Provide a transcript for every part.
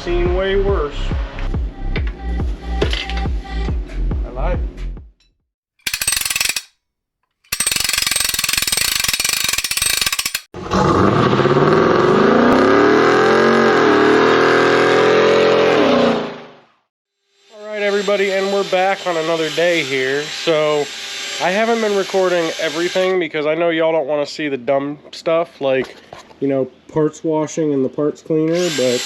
seen way worse. I lied. Alright everybody, and we're back on another day here. So I haven't been recording everything because I know y'all don't want to see the dumb stuff like, you know, parts washing and the parts cleaner, but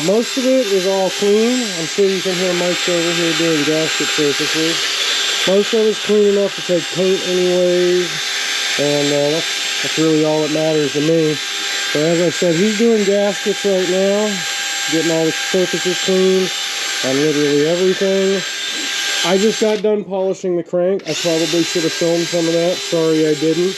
most of it is all clean. I'm sure you can hear Mike's over here doing gasket surfaces. Most of it's clean enough to take paint anyways, and that's really all that matters to me. So as I said, he's doing gaskets right now, getting all the surfaces clean on literally everything. I just got done polishing the crank. I probably should have filmed some of that. Sorry I didn't.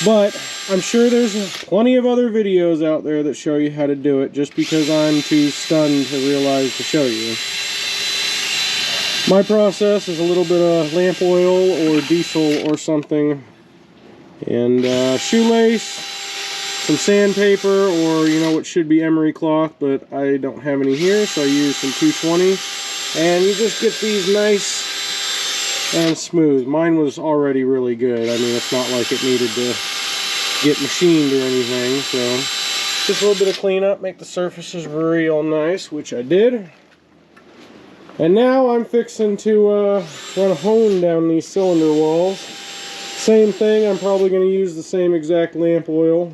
But I'm sure there's plenty of other videos out there that show you how to do it, just because I'm too stunned to realize to show you. My process is a little bit of lamp oil or diesel or something, and shoelace, some sandpaper, or you know what should be emery cloth, but I don't have any here, so I use some 220. And you just get these nice and smooth. Mine was already really good. I mean, it's not like it needed to get machined or anything. So just a little bit of cleanup, make the surfaces real nice, which I did. And now I'm fixing to run a hone down these cylinder walls. Same thing, I'm probably going to use the same exact lamp oil.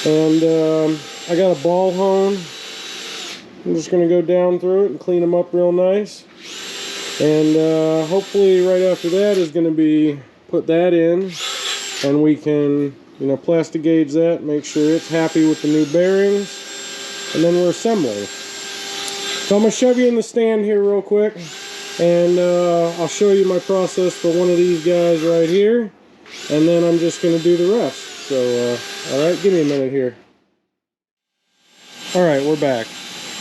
And I got a ball hone. I'm just going to go down through it and clean them up real nice. And hopefully right after that is going to be put that in, and we can, you know, plastic gauge that, make sure it's happy with the new bearings, and then we're assembling. So I'm going to shove you in the stand here real quick, and I'll show you my process for one of these guys right here, and then I'm just going to do the rest. So alright, give me a minute here. Alright, we're back.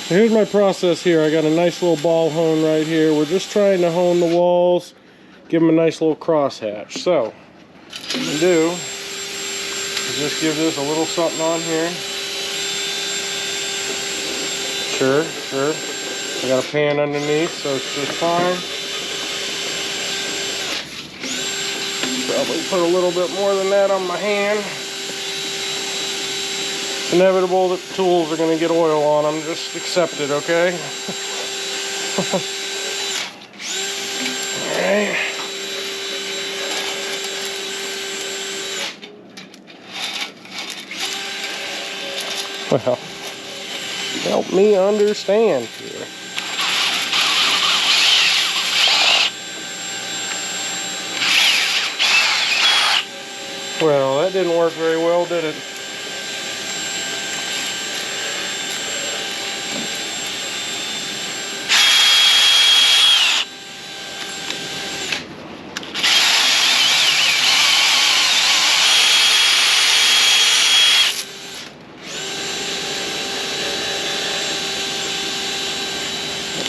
So here's my process here. I got a nice little ball hone right here. We're just trying to hone the walls, give them a nice little cross hatch. So what I'm going to do is just give this a little something on here. Sure. I got a pan underneath, so it's just fine. Probably put a little bit more than that on my hand. It's inevitable that the tools are going to get oil on them. Just accept it, okay? Alright. Well, help me understand here. Well, that didn't work very well, did it?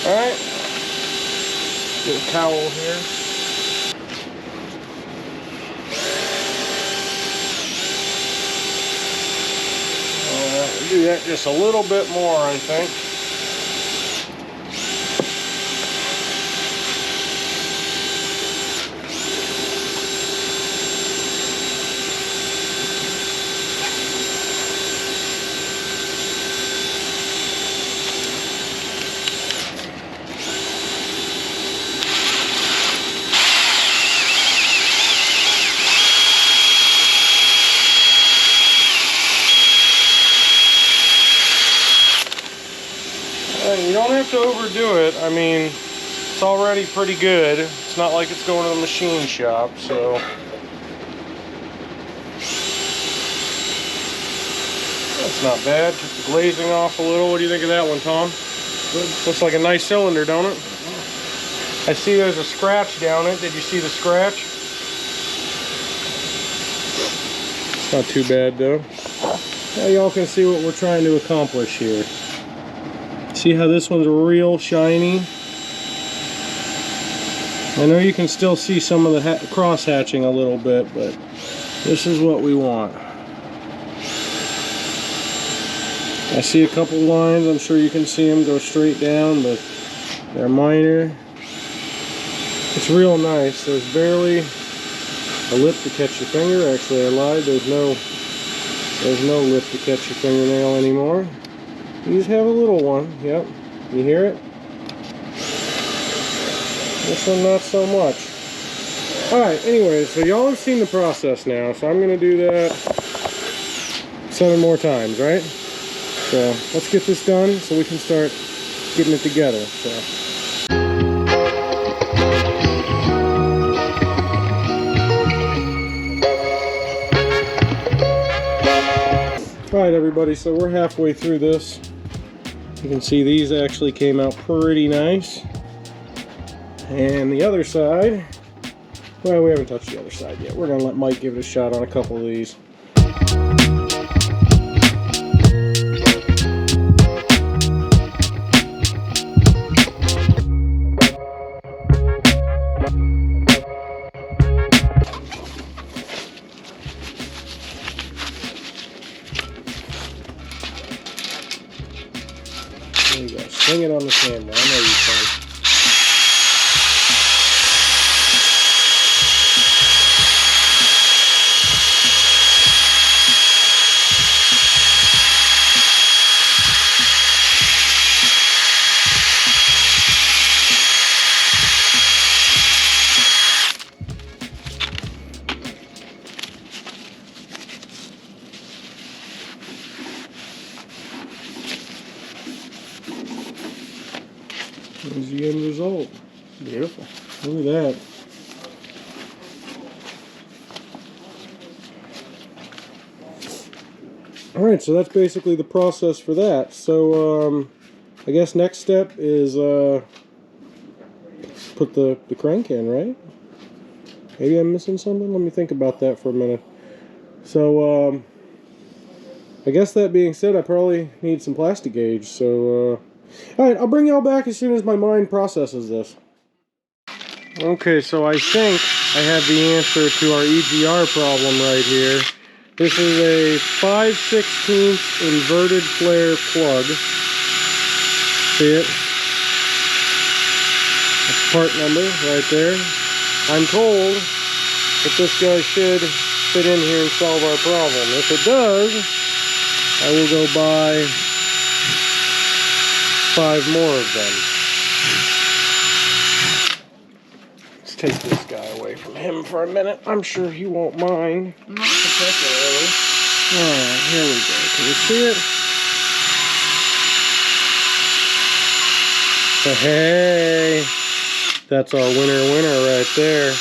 Alright, get a towel here. Alright, we'll do that just a little bit more, I think. You don't have to overdo it. I mean, it's already pretty good. It's not like it's going to the machine shop, so. That's not bad. Took the glazing off a little. What do you think of that one, Tom? Good. Looks like a nice cylinder, don't it? I see there's a scratch down it. Did you see the scratch? It's not too bad, though. Now y'all can see what we're trying to accomplish here. See how this one's real shiny? I know you can still see some of the cross hatching a little bit, but this is what we want. I see a couple lines, I'm sure you can see them go straight down, but they're minor. It's real nice. There's barely a lip to catch your finger. Actually, I lied. There's no lip to catch your fingernail anymore. You just have a little one. Yep. You hear it? This one not so much. Alright, anyways, so y'all have seen the process now, so I'm going to do that 7 more times, right? So let's get this done so we can start getting it together. So. Alright everybody, so we're halfway through this. You can see these actually came out pretty nice. And the other side, well, we haven't touched the other side yet. We're going to let Mike give it a shot on a couple of these. There you go. Swing it on the camera. I know you can. There's the end result. Beautiful. Look at that. Alright, so that's basically the process for that. So, I guess next step is put the crank in, right? Maybe I'm missing something? Let me think about that for a minute. So, I guess that being said, I probably need some plastic gauge, so, alright, I'll bring y'all back as soon as my mind processes this. Okay, so I think I have the answer to our EGR problem right here. This is a 5/16 inverted flare plug. See it? That's part number right there. I'm told that this guy should fit in here and solve our problem. If it does, I will go buy 5 more of them. Let's take this guy away from him for a minute. I'm sure he won't mind. Not particularly. Alright, here we go. Can you see it? So, hey, that's our winner right there.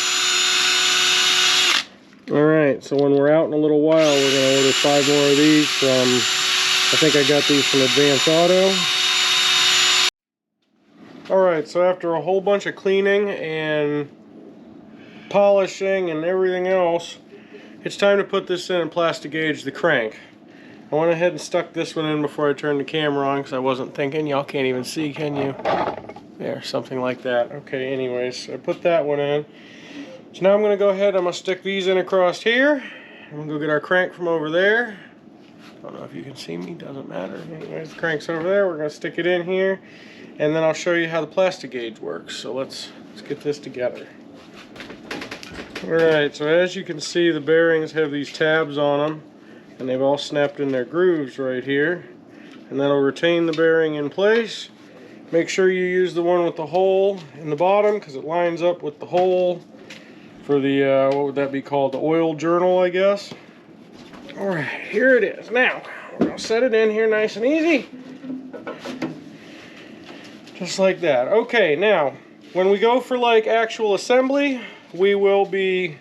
Alright, so when we're out in a little while, we're going to order 5 more of these from, I think I got these from Advance Auto. Alright, so after a whole bunch of cleaning and polishing and everything else, it's time to put this in and plastic gauge the crank. I went ahead and stuck this one in before I turned the camera on because I wasn't thinking. Y'all can't even see, can you? There, something like that. Okay, anyways, I put that one in. So now I'm going to go ahead, I'm going to stick these in across here. I'm going to go get our crank from over there. Don't know if you can see me, doesn't matter. Anyways, the crank's over there. We're going to stick it in here. And then I'll show you how the plastic gauge works. So let's get this together. Alright, so as you can see, the bearings have these tabs on them, and they've all snapped in their grooves right here. And that'll retain the bearing in place. Make sure you use the one with the hole in the bottom, because it lines up with the hole for the, what would that be called? The oil journal, I guess. Alright, here it is. Now, we're going to set it in here nice and easy. Just like that. Okay, now, when we go for like actual assembly, we will be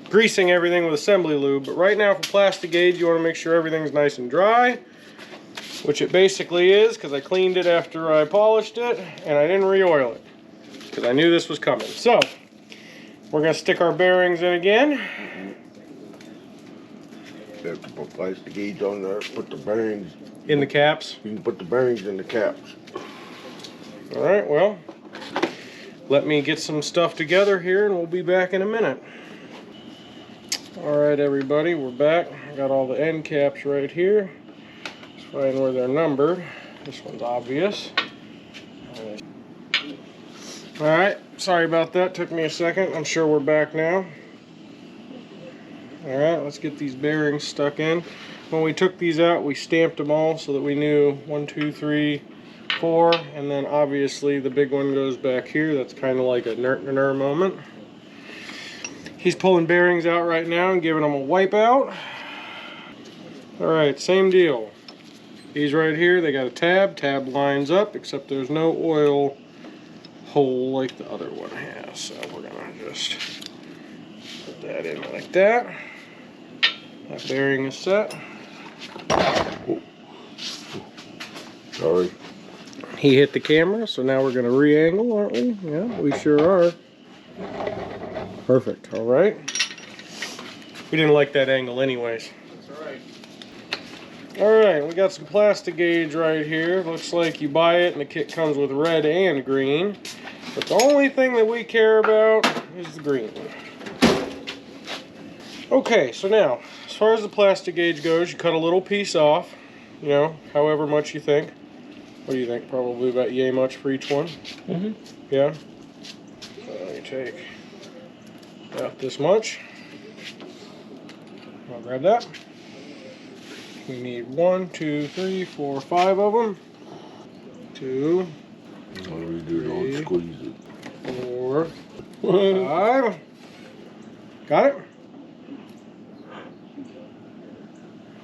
greasing everything with assembly lube. But right now for plastic gauge, you want to make sure everything's nice and dry, which it basically is, because I cleaned it after I polished it, and I didn't re-oil it, because I knew this was coming. So, we're going to stick our bearings in again. You have to put plastic gauge on there, put the bearings In the caps? You can put the bearings in the caps. Alright, well, let me get some stuff together here and we'll be back in a minute. Alright everybody, we're back. I got all the end caps right here. find where they're numbered. This one's obvious. Alright, sorry about that. Took me a second. I'm sure we're back now. Alright, let's get these bearings stuck in. When we took these out, we stamped them all so that we knew 1, 2, 3, 4, and then obviously the big one goes back here. That's kind of like a ner moment. He's pulling bearings out right now and giving them a wipe out. Alright, same deal. These right here, they got a tab. Tab lines up, except there's no oil hole like the other one has. So we're gonna just put that in like that. That bearing is set. Oh. Sorry. He hit the camera, so now we're gonna re-angle, aren't we? Yeah, we sure are. Perfect, all right. We didn't like that angle anyways. That's all right. All right, we got some plastic gauge right here. Looks like you buy it and the kit comes with red and green. But the only thing that we care about is the green. Okay, so now, as far as the plastic gauge goes, you cut a little piece off, you know, however much you think. What do you think? Probably about yay much for each one? Mm-hmm. Yeah? So you take about this much. I'll grab that. We need 1, 2, 3, 4, 5 of them. 2, What do we do? Don't squeeze it. 4, 5. Got it?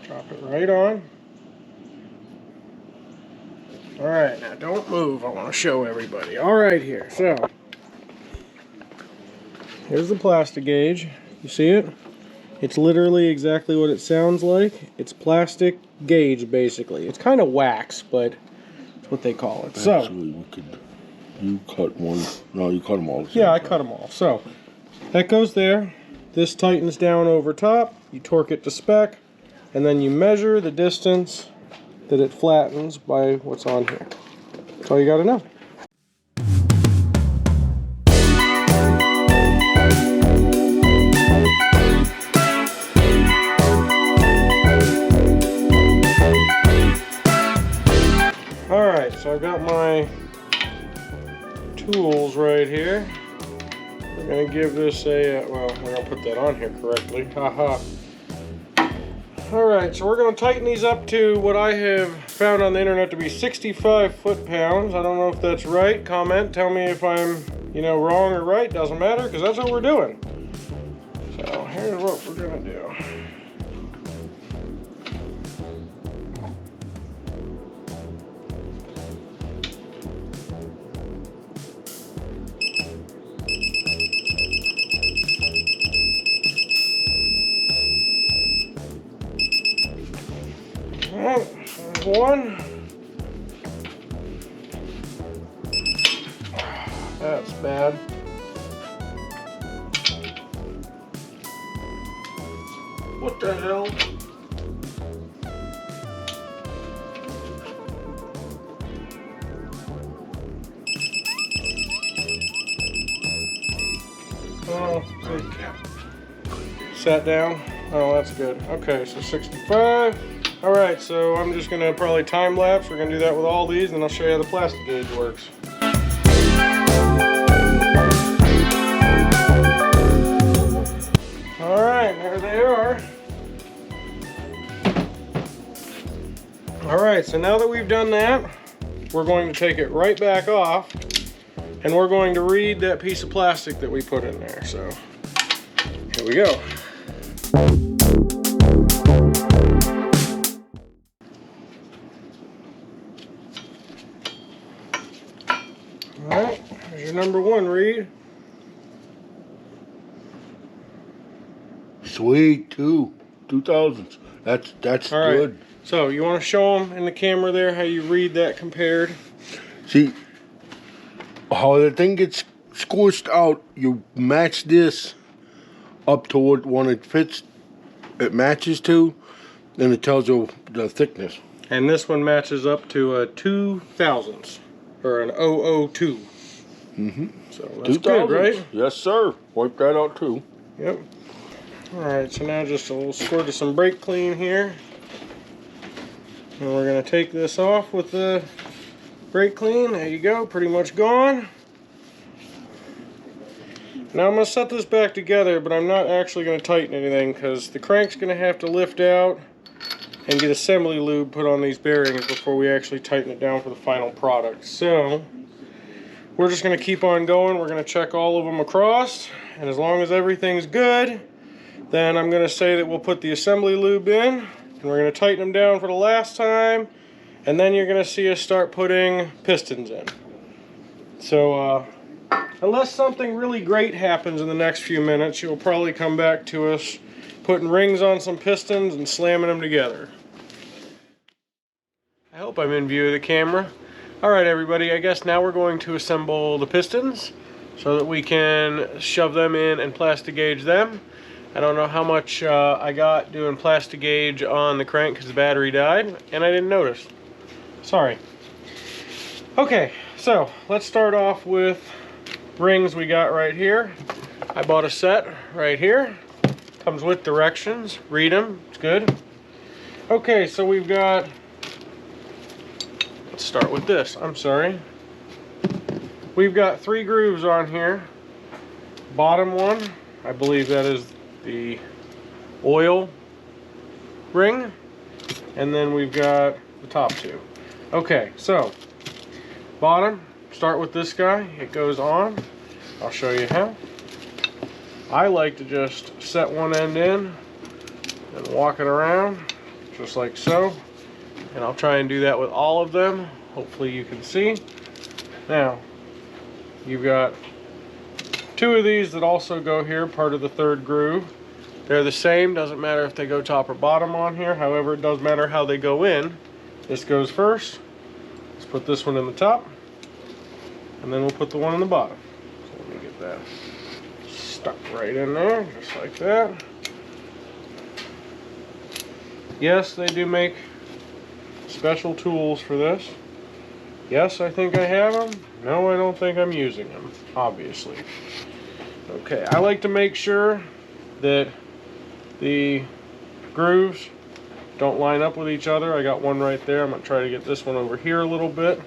Drop it right on. Alright, now don't move. I want to show everybody. Alright here, so here's the plastic gauge. You see it? It's literally exactly what it sounds like. It's plastic gauge, basically. It's kind of wax, but it's what they call it. So, actually, we could. You cut one. No, you cut them all. Yeah, I cut them all. So, that goes there. This tightens down over top. You torque it to spec. And then you measure the distance that it flattens by what's on here. That's all you got to know. Alright, so I've got my tools right here. We're going to give this a, well, we're going to put that on here correctly. Haha. Alright, so we're going to tighten these up to what I have found on the internet to be 65 foot-pounds. I don't know if that's right. Comment, tell me if I'm, you know, wrong or right. Doesn't matter, because that's what we're doing. So, here's what we're going to do. Alright, there's one. That's bad. What the hell? Oh, sat down. Oh, that's good. Okay, so 65. Alright, so I'm just going to probably time lapse. We're going to do that with all these, and I'll show you how the plastic gauge works. Alright, there they are. Alright, so now that we've done that, we're going to take it right back off, and we're going to read that piece of plastic that we put in there. So, here we go. Alright, here's your number one read. Sweet, 2000s. That's All right. good. So you want to show them in the camera there how you read that compared? See how the thing gets squished out. You match this up to what one it fits. It matches to, then it tells you the thickness. And this one matches up to a 2000s or an 002. Mm-hmm. So that's good, right? Yes, sir. Wipe that out too. Yep. All right. So now just a little squirt of some brake clean here. And we're going to take this off with the brake clean. There you go, pretty much gone. Now I'm going to set this back together, but I'm not actually going to tighten anything because the crank's going to have to lift out and get assembly lube put on these bearings before we actually tighten it down for the final product. So we're just going to keep on going. We're going to check all of them across, and as long as everything's good, then I'm going to say that we'll put the assembly lube in, and we're going to tighten them down for the last time, and then you're going to see us start putting pistons in. So unless something really great happens in the next few minutes, you'll probably come back to us putting rings on some pistons and slamming them together. I hope I'm in view of the camera. Alright everybody, I guess now we're going to assemble the pistons so that we can shove them in and plastic gauge them. I don't know how much I got doing plastic gauge on the crank because the battery died and I didn't notice. Sorry. Okay, so let's start off with rings we got right here. I bought a set right here. Comes with directions. Read them. It's good. Okay, so we've got... Let's start with this. I'm sorry. We've got 3 grooves on here. Bottom one, I believe that is the oil ring. And then we've got the top 2. Okay, so bottom, start with this guy. It goes on. I'll show you how. I like to just set one end in and walk it around just like so. And I'll try and do that with all of them. Hopefully you can see. Now, you've got 2 of these that also go here, part of the 3rd groove. They're the same, doesn't matter if they go top or bottom on here. However, it does matter how they go in. This goes first. Let's put this one in the top. And then we'll put the one in the bottom. So let me get that stuck right in there, just like that. Yes, they do make special tools for this. Yes, I think I have them. No, I don't think I'm using them, obviously. Okay, I like to make sure that the grooves don't line up with each other. I got one right there. I'm going to try to get this one over here a little bit.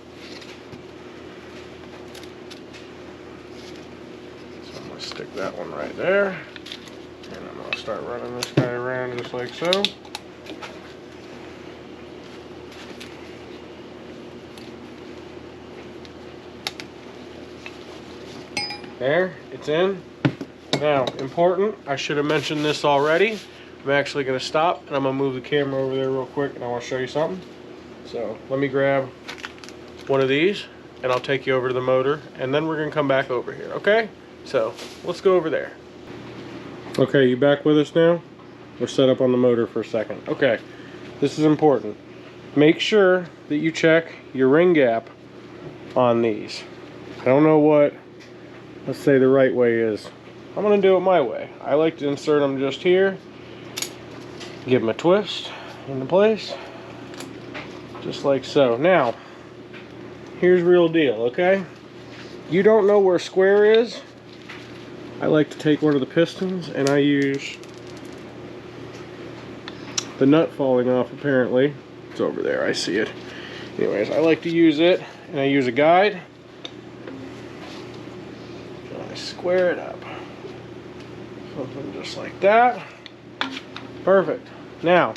So I'm going to stick that one right there. And I'm going to start running this guy around just like so. There, it's in. Now, important, I should have mentioned this already. I'm actually going to stop and I'm going to move the camera over there real quick and I want to show you something. So, let me grab one of these and I'll take you over to the motor and then we're going to come back over here, okay? So, let's go over there. Okay, you back with us now? We're set up on the motor for a second. Okay, this is important. Make sure that you check your ring gap on these. I don't know what, let's say, the right way is. I'm going to do it my way. I like to insert them just here. Give them a twist into place. Just like so. Now, here's real deal, okay? You don't know where square is. I like to take one of the pistons and I use the nut falling off apparently. It's over there, I see it. Anyways, I like to use it and I use a guide. And I square it up. Something just like that. Perfect. Now,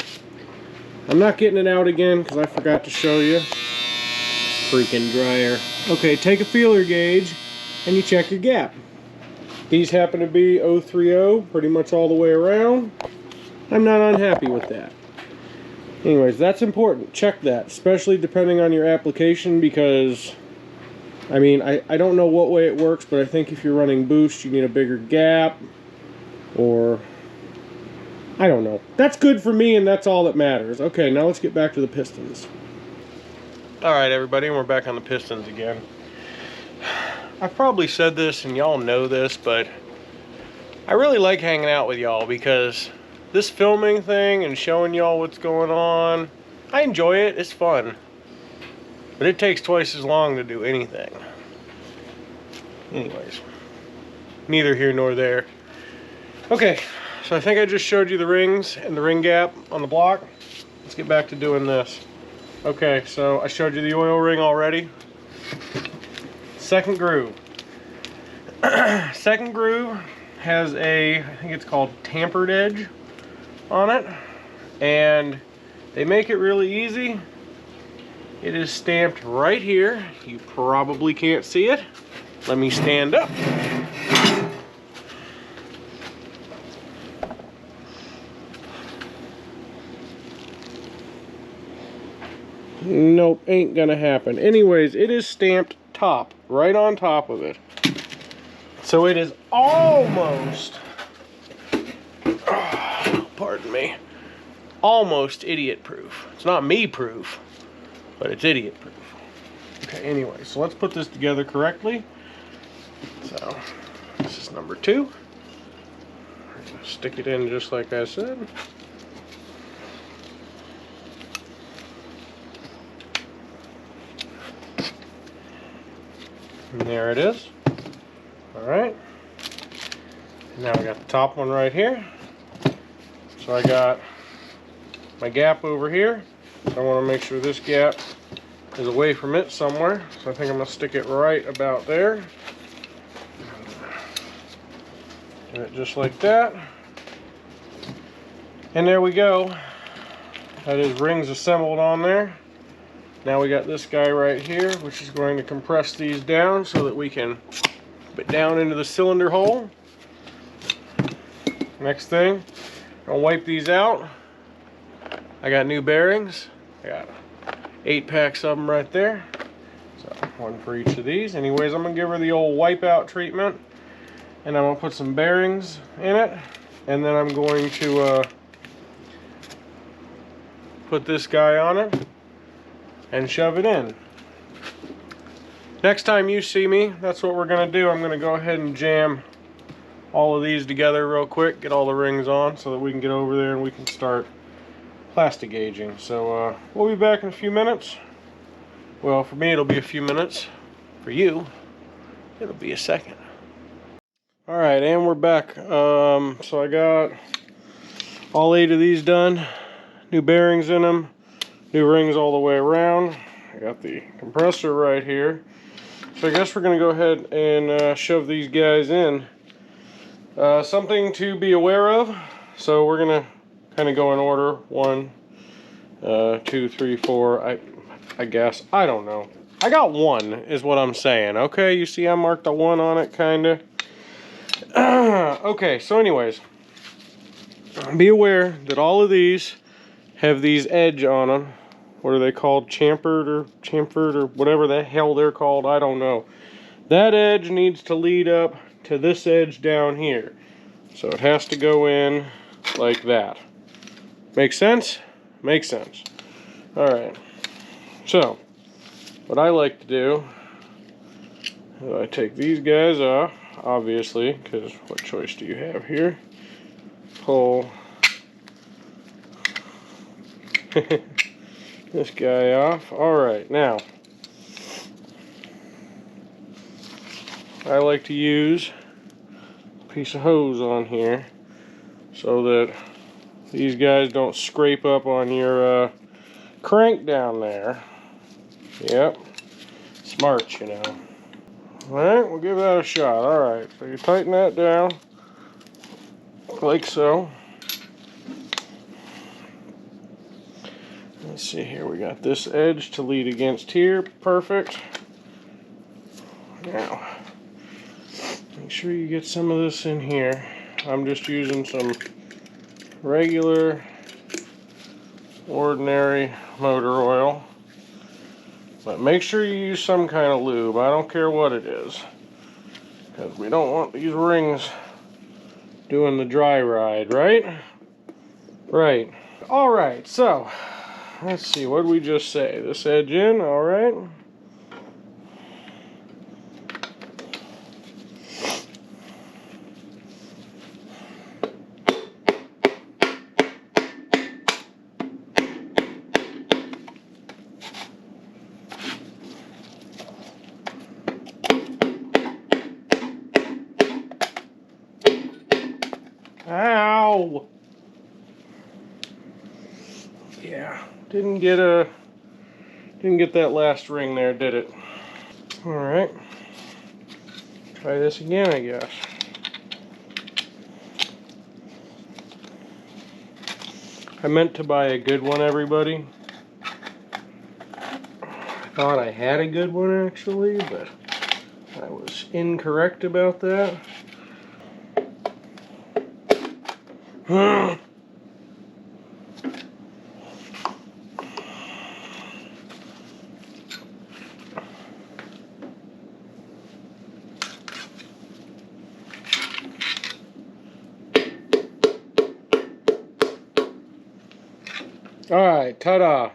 I'm not getting it out again because I forgot to show you. Freaking dryer. Okay, take a feeler gauge and you check your gap. These happen to be 030 pretty much all the way around. I'm not unhappy with that. Anyways, that's important. Check that, especially depending on your application because, I mean, I don't know what way it works, but I think if you're running boost, you need a bigger gap, or, I don't know. That's good for me, and that's all that matters. Okay, now let's get back to the pistons. Alright, everybody, and we're back on the pistons again. I've probably said this, and y'all know this, but I really like hanging out with y'all because this filming thing and showing y'all what's going on, I enjoy it, it's fun. But it takes twice as long to do anything. Anyways, neither here nor there. Okay, so I think I just showed you the rings and the ring gap on the block. Let's get back to doing this. Okay, so I showed you the oil ring already. Second groove. Second groove has a, I think it's called tampered edge on it. And they make it really easy. It is stamped right here. You probably can't see it. Let me stand up. Nope, ain't gonna happen. Anyways, it is stamped top, right on top of it. So it is almost, pardon me, almost idiot proof. It's not me proof, but it's idiot proof. Okay, anyway, so let's put this together correctly. So this is number 2. Stick it in just like I said. And there it is. All right. Now we got the top one right here. So I got my gap over here. So I want to make sure this gap is away from it somewhere. So I think I'm going to stick it right about there. Do it just like that. And there we go. That is rings assembled on there. Now we got this guy right here, which is going to compress these down so that we can put it down into the cylinder hole. Next thing, I'll wipe these out. I got new bearings. I got 8 packs of them right there. So one for each of these. Anyways, I'm gonna give her the old wipeout treatment, and I'm gonna put some bearings in it, and then I'm going to put this guy on it and shove it in. Next time you see me, that's what we're gonna do. I'm gonna go ahead and jam all of these together real quick, get all the rings on so that we can get over there and we can start plastic gauging. So we'll be back in a few minutes. Well, for me it'll be a few minutes. For you, it'll be a second. All right, and we're back. So I got all 8 of these done. New bearings in them. New rings all the way around. I got the compressor right here. So I guess we're going to go ahead and shove these guys in. Something to be aware of. So we're going to kind of go in order. 1, 2, 3, 4. I guess. I don't know. I got 1 is what I'm saying. Okay, you see I marked a 1 on it kind of. Okay, so anyways. Be aware that all of these have these edge on them. What are they called? Chamfered or whatever the hell they're called. I don't know. That edge needs to lead up to this edge down here. So it has to go in like that. Make sense? Makes sense. Alright. So, what I like to do is I take these guys off, obviously, because what choice do you have here? Pull this guy off. Alright, now I like to use a piece of hose on here so that these guys don't scrape up on your crank down there. Yep, smart, you know. Alright, we'll give that a shot. Alright, so you tighten that down like so. Let's see here, we got this edge to lead against here. Perfect. Now, make sure you get some of this in here. I'm just using some regular, ordinary motor oil. But make sure you use some kind of lube. I don't care what it is. Because we don't want these rings doing the dry ride, right? Right. Alright, so let's see, what did we just say? This edge in, alright. Ow! Yeah, didn't get a Didn't get that last ring there, did it? Alright. Try this again, I guess. I meant to buy a good one, everybody. I thought I had a good one, actually, but I was incorrect about that. Alright, ta-da.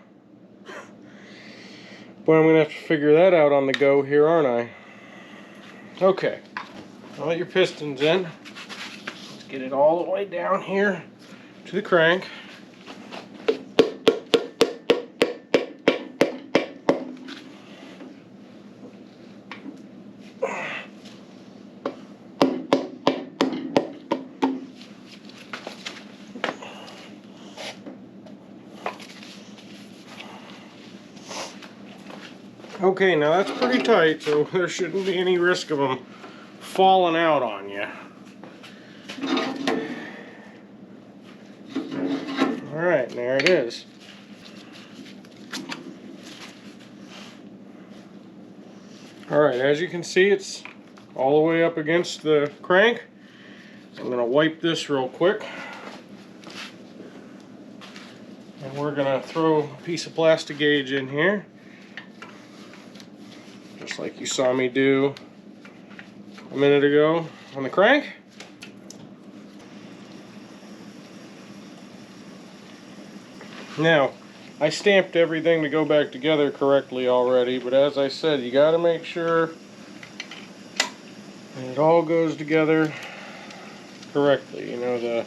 Boy, I'm going to have to figure that out on the go here, aren't I? Okay. I'll let your piston's in. Let's get it all the way down here to the crank. Okay, now that's pretty tight, so there shouldn't be any risk of them falling out on you. Alright, there it is. Alright, as you can see, it's all the way up against the crank. So I'm going to wipe this real quick. And we're going to throw a piece of plastic gauge in here. Just like you saw me do a minute ago on the crank. Now, I stamped everything to go back together correctly already, but as I said, you got to make sure that it all goes together correctly. You know, I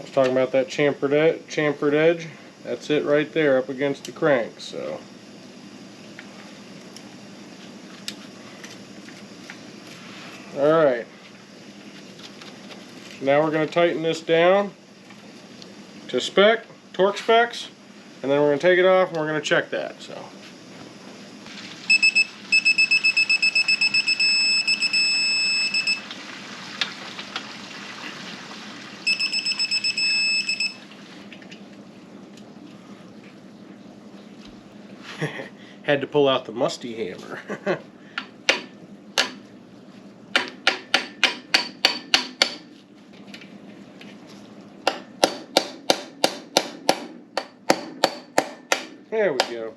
was talking about that chamfered edge. That's it right there up against the crank. So. Alright, now we're going to tighten this down to torque specs, and then we're going to take it off and we're going to check that. So. Had to pull out the musty hammer. There we go.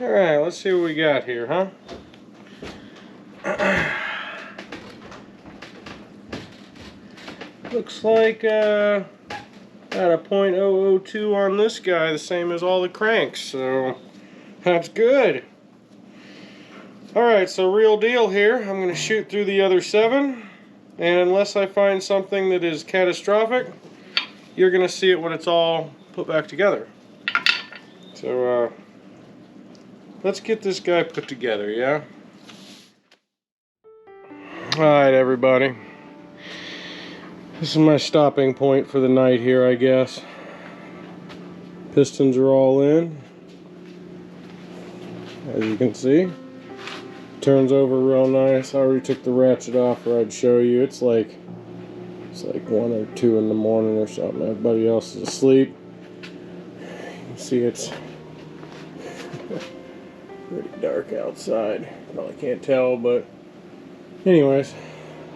Alright, let's see what we got here, huh? Looks like got a .002 on this guy, the same as all the cranks, so that's good. Alright, so real deal here. I'm going to shoot through the other 7, and unless I find something that is catastrophic, you're going to see it when it's all put back together. So, let's get this guy put together, yeah? Alright, everybody. This is my stopping point for the night here, I guess. Pistons are all in. As you can see. Turns over real nice. I already took the ratchet off, or I'd show you. It's like 1 or 2 in the morning or something. Everybody else is asleep. You can see it's pretty dark outside. Probably can't tell, but anyways,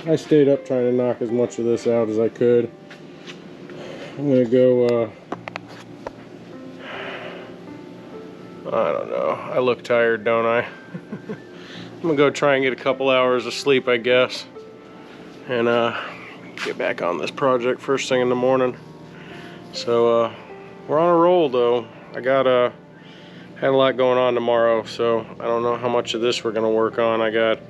I stayed up trying to knock as much of this out as I could. I'm gonna go, I don't know. I look tired, don't I? I'm gonna go try and get a couple hours of sleep, I guess. And, get back on this project first thing in the morning. So we're on a roll though. I got had a lot going on tomorrow, so I don't know how much of this we're gonna work on. I got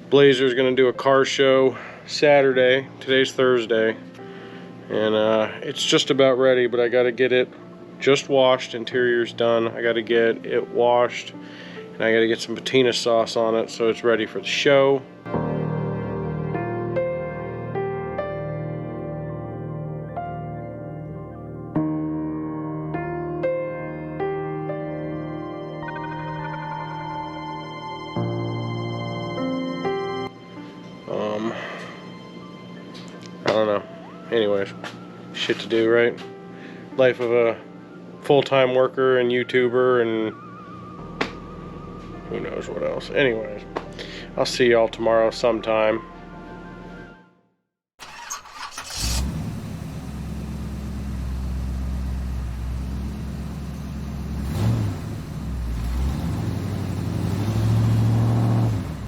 Blazer's gonna do a car show Saturday. Today's Thursday, and it's just about ready, but I gotta get it just washed. Interior's done. I gotta get it washed, and I gotta get some patina sauce on it so it's ready for the show. I don't know. Anyways, shit to do, right? Life of a full-time worker and YouTuber and who knows what else. Anyways, I'll see y'all tomorrow sometime.